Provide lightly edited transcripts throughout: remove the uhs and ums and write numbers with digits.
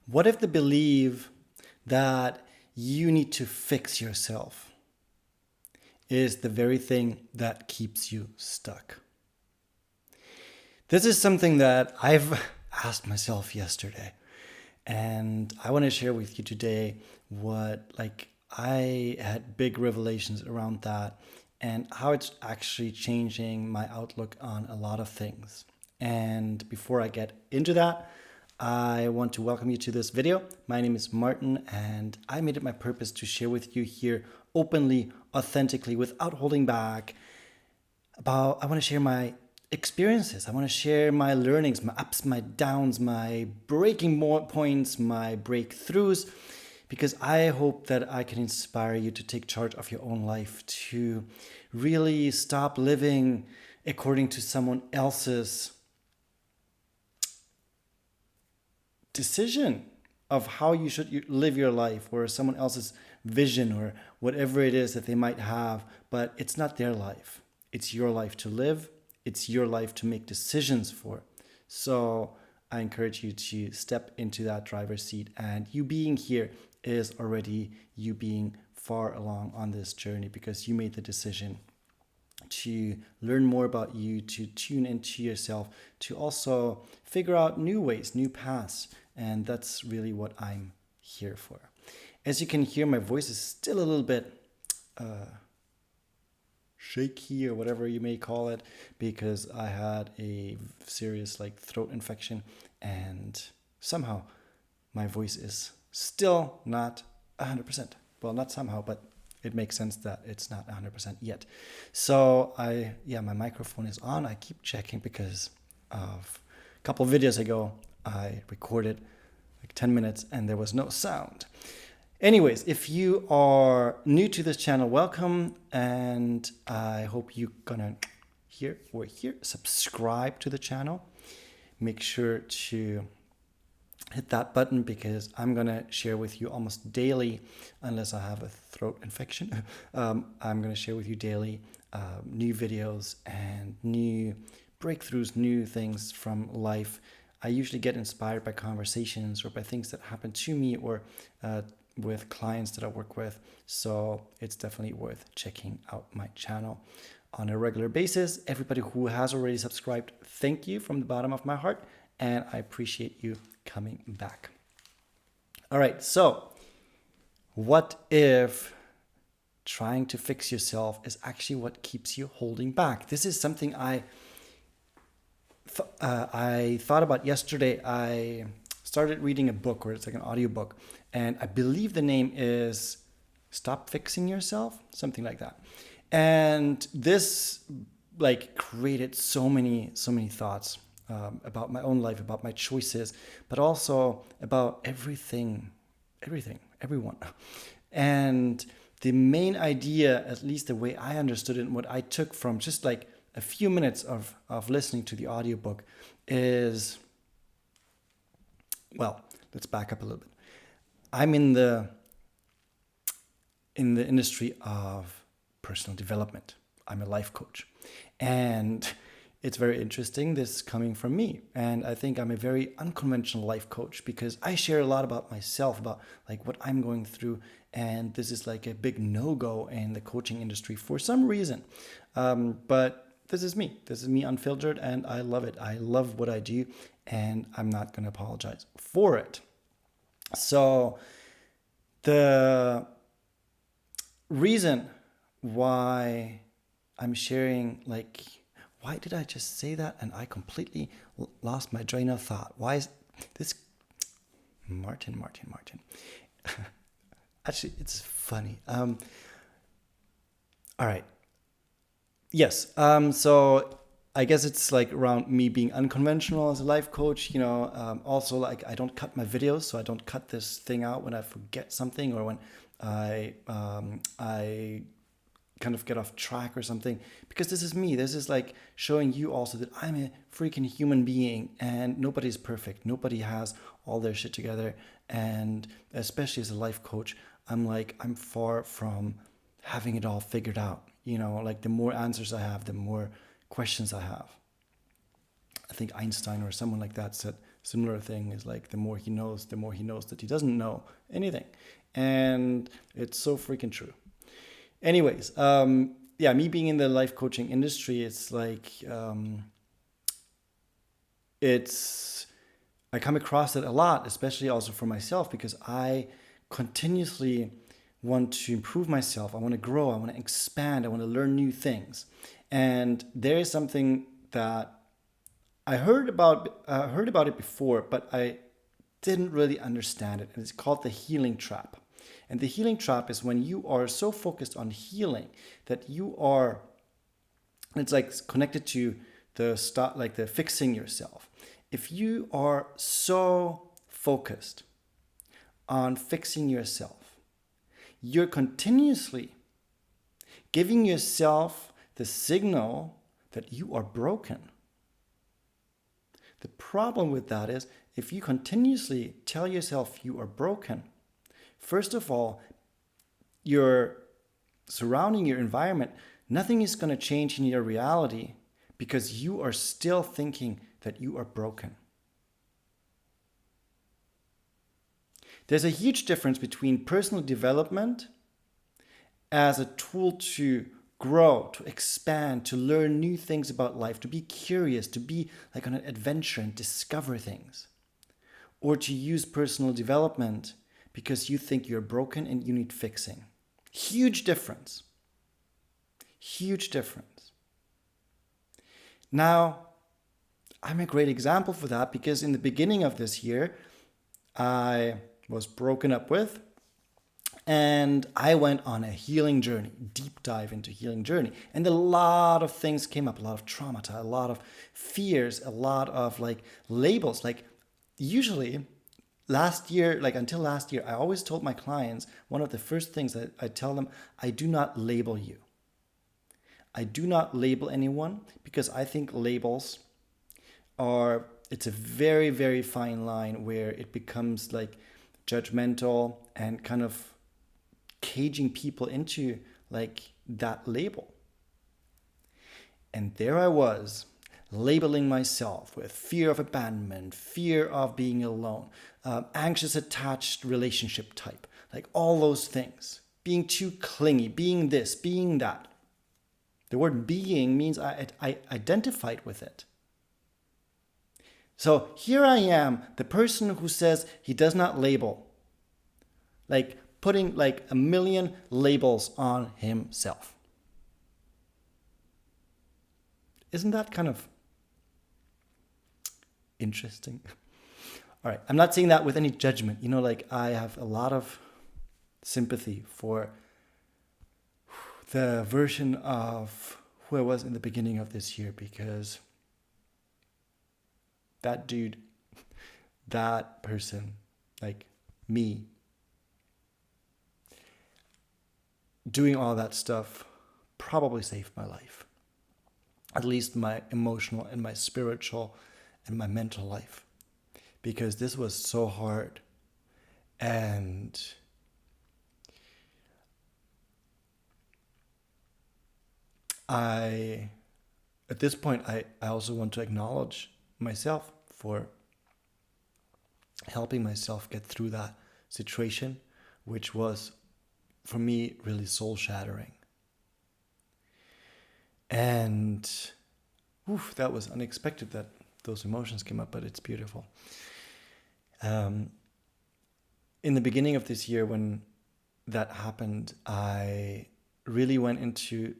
What if the belief that you need to fix yourself is the very thing that keeps you stuck? This is something that I've asked myself yesterday, and I want to share with you today what I had big revelations around that and how it's actually changing my outlook on a lot of things. And before I get into that, I want to welcome you to this video. My name is Martin, and I made it my purpose to share with you here openly, authentically, without holding back I want to share my experiences. I want to share my learnings, my ups, my downs, my breaking points, my breakthroughs, because I hope that I can inspire you to take charge of your own life, to really stop living according to someone else's decision of how you should live your life, or someone else's vision, or whatever it is that they might have, but it's not their life. It's your life to live. It's your life to make decisions for. So I encourage you to step into that driver's seat. And you being here is already you being far along on this journey, because you made the decision to learn more about you, to tune into yourself, to also figure out new ways, new paths. And that's really what I'm here for. As you can hear, my voice is still a little bit shaky, or whatever you may call it, because I had a serious throat infection, and somehow my voice is still not 100%. Well, not somehow, but it makes sense that it's not 100% yet. So my microphone is on. I keep checking because of a couple of videos ago I recorded 10 minutes and there was no sound. Anyways, if you are new to this channel, welcome, and I hope you're gonna subscribe to the channel. Make sure to hit that button, because I'm gonna share with you almost daily, unless I have a throat infection. I'm gonna share with you daily new videos and new breakthroughs, new things from life. I usually get inspired by conversations or by things that happen to me, or with clients that I work with. So it's definitely worth checking out my channel on a regular basis. Everybody who has already subscribed, thank you from the bottom of my heart, and I appreciate you coming back. All right, so what if trying to fix yourself is actually what keeps you holding back? This is something I thought about yesterday. I started reading a book, or it's like an audiobook, and I believe the name is Stop Fixing Yourself, something like that. And this created so many thoughts about my own life, about my choices, but also about everything, everyone. And the main idea, at least the way I understood it and what I took from just a few minutes of listening to the audiobook is, well, let's back up a little bit. I'm in the industry of personal development. I'm a life coach. And it's very interesting, this coming from me. And I think I'm a very unconventional life coach, because I share a lot about myself, about what I'm going through. And this is a big no-go in the coaching industry for some reason. But this is me. This is me unfiltered, and I love it. I love what I do, and I'm not going to apologize for it. So the reason why I'm sharing, why did I just say that? And I completely lost my train of thought. Why is this? Martin. Actually, it's funny. All right. Yes. So I guess it's around me being unconventional as a life coach. Also I don't cut my videos, so I don't cut this thing out when I forget something, or when I kind of get off track or something, because this is me. This is showing you also that I'm a freaking human being, and nobody's perfect. Nobody has all their shit together. And especially as a life coach, I'm far from having it all figured out. The more answers I have, the more questions I have. I think Einstein or someone like that said Similar thing is like the more he knows that he doesn't know anything. And it's so freaking true. Anyways, yeah, me being in the life coaching industry, it's like, I come across it a lot, especially also for myself, because I continuously want to improve myself. I want to grow. I want to expand. I want to learn new things. And there is something that I heard about it before, but I didn't really understand it. And it's called the healing trap. And the healing trap is when you are so focused on healing that you are, it's like connected to the start, like the fixing yourself. If you are so focused on fixing yourself, you're continuously giving yourself the signal that you are broken. The problem with that is if you continuously tell yourself you are broken, first of all, your surrounding, your environment, nothing is going to change in your reality because you are still thinking that you are broken. There's a huge difference between personal development as a tool to grow, to expand, to learn new things about life, to be curious, to be like on an adventure and discover things, or to use personal development because you think you're broken and you need fixing. Huge difference. Huge difference. Now, I'm a great example for that because in the beginning of this year, I was broken up with, and I went on a healing journey, deep dive into healing journey. And a lot of things came up, a lot of trauma, a lot of fears, a lot of like labels. Like usually last year, like until last year, I always told my clients, one of the first things that I tell them, I do not label you. I do not label anyone because I think labels are, it's a very, very fine line where it becomes like judgmental and kind of caging people into like that label. And there I was, labeling myself with fear of abandonment, fear of being alone, anxious attached relationship type, like all those things, being too clingy, being this, being that. The word being means I identified with it. So here I am, the person who says he does not label, like putting like a million labels on himself. Isn't that kind of interesting? All right, I'm not saying that with any judgment. You know, like I have a lot of sympathy for the version of who I was in the beginning of this year, because that dude, that person, like me, doing all that stuff probably saved my life. At least my emotional and my spiritual and my mental life. Because this was so hard. And at this point, I also want to acknowledge myself for helping myself get through that situation, which was, for me, really soul-shattering. And that was unexpected that those emotions came up, but it's beautiful. In the beginning of this year, when that happened, I really went into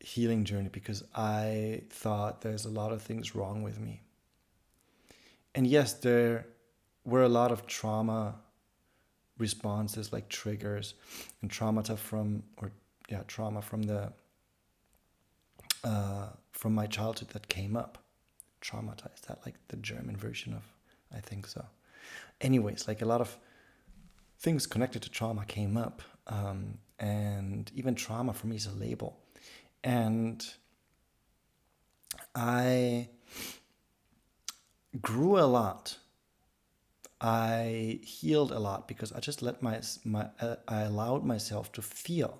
healing journey because I thought there's a lot of things wrong with me. And yes, there were a lot of trauma responses, like triggers and trauma from the from my childhood that came up. Traumatized, that like the German version of, I think so. Anyways, like a lot of things connected to trauma came up, and even trauma for me is a label. And I grew a lot. I healed a lot because I just let I allowed myself to feel.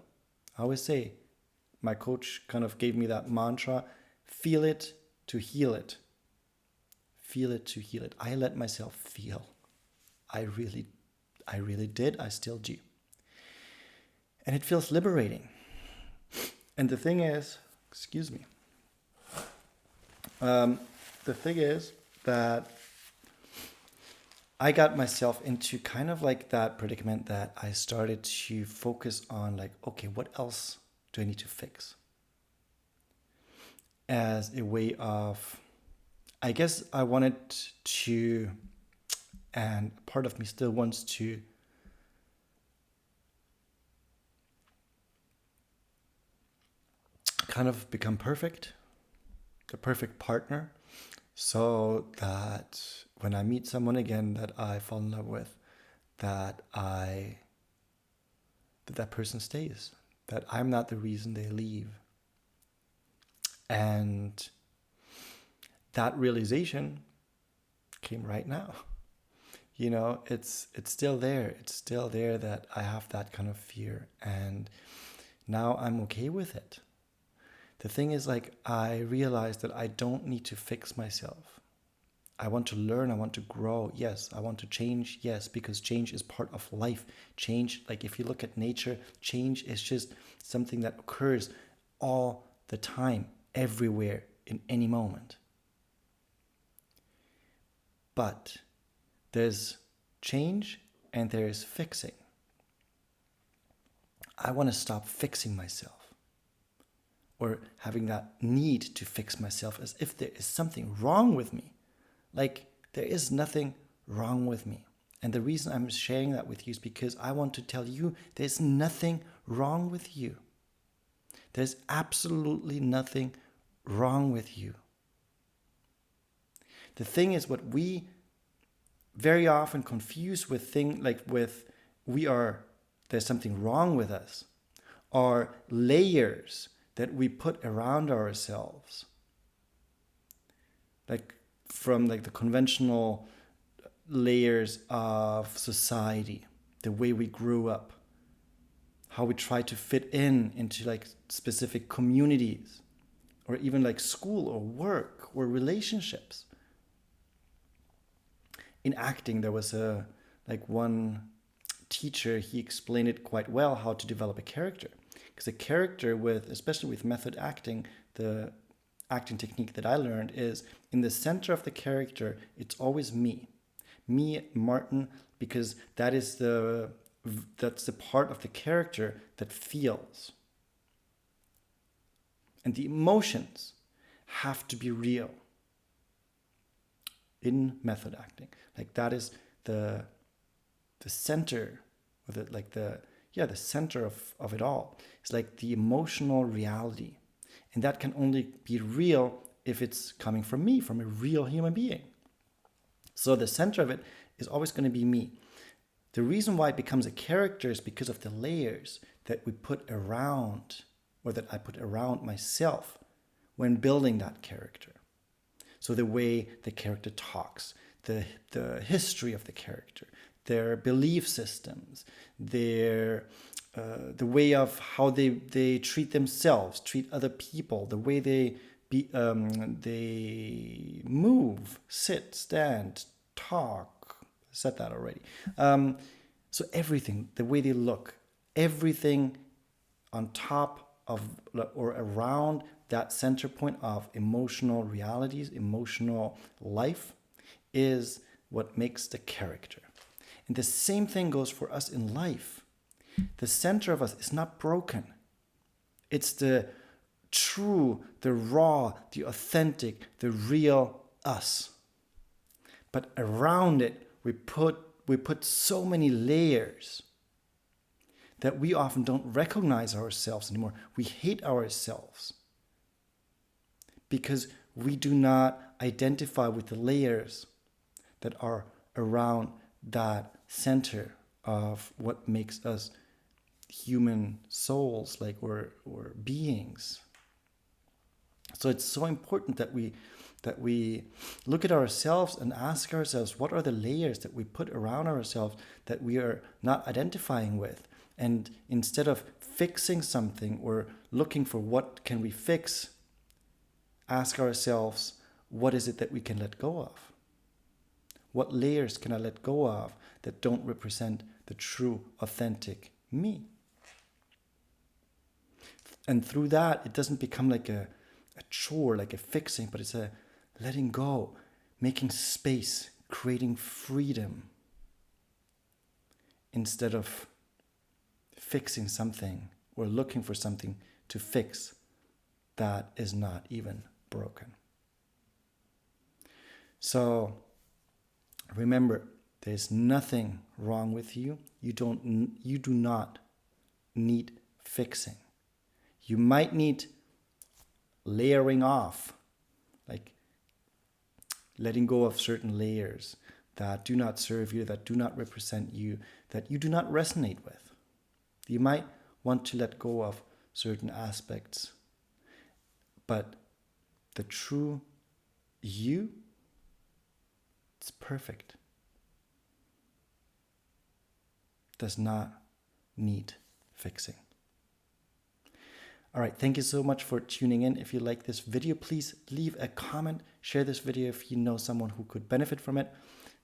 I always say, my coach kind of gave me that mantra: feel it to heal it. feel it to heal it. I let myself feel. I really did. I still do. And it feels liberating. And the thing is, excuse me. The thing is that I got myself into kind of like that predicament that I started to focus on like, okay, what else do I need to fix? As a way of, I guess I wanted to, and part of me still wants to kind of become perfect, the perfect partner, so that when I meet someone again that I fall in love with, that that person stays, that I'm not the reason they leave. And that realization came right now. You know, it's still there. It's still there that I have that kind of fear, and now I'm okay with it. The thing is, like, I realized that I don't need to fix myself. I want to learn, I want to grow. Yes, I want to change. Yes, because change is part of life. Change, like if you look at nature, change is just something that occurs all the time, everywhere, in any moment. But there's change and there's fixing. I want to stop fixing myself, or having that need to fix myself as if there is something wrong with me. Like, there is nothing wrong with me. And the reason I'm sharing that with you is because I want to tell you there's nothing wrong with you. There's absolutely nothing wrong with you. The thing is, what we very often confuse with there's something wrong with us, are layers that we put around ourselves, like from like the conventional layers of society, the way we grew up, how we try to fit into like specific communities, or even like school or work or relationships. In acting, there was one teacher, he explained it quite well, how to develop a character. Because a character, especially with method acting, the acting technique that I learned is, in the center of the character, it's always me, Martin, because that's the part of the character that feels. And the emotions have to be real in method acting. Like, that is the center of it, like the center of it all. It's like the emotional reality. And that can only be real if it's coming from me, from a real human being. So the center of it is always going to be me. The reason why it becomes a character is because of the layers that we put around, or that I put around myself when building that character. So the way the character talks, the history of the character, their belief systems, the way of how they treat themselves, treat other people, the way they move, sit, stand, talk. I said that already. So everything, the way they look, everything on top of or around that center point of emotional realities, emotional life, is what makes the character. And the same thing goes for us in life. The center of us is not broken. It's the true, the raw, the authentic, the real us. But around it, we put so many layers that we often don't recognize ourselves anymore. We hate ourselves because we do not identify with the layers that are around that center of what makes us human souls, like or beings. So it's so important that we look at ourselves and ask ourselves, what are the layers that we put around ourselves that we are not identifying with? And instead of fixing something or looking for what can we fix, ask ourselves, what is it that we can let go of? What layers can I let go of that don't represent the true, authentic me? And through that, it doesn't become like a chore, like a fixing, but it's a letting go, making space, creating freedom instead of fixing something or looking for something to fix that is not even broken. So remember, there's nothing wrong with you. You do not need fixing. You might need layering off, like letting go of certain layers that do not serve you, that do not represent you, that you do not resonate with. You might want to let go of certain aspects, but the true you, it's perfect. Does not need fixing. All right, thank you so much for tuning in. If you like this video, please leave a comment. Share this video if you know someone who could benefit from it.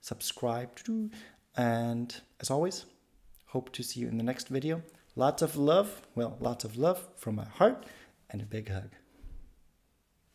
Subscribe. And as always, hope to see you in the next video. Lots of love from my heart, and a big hug.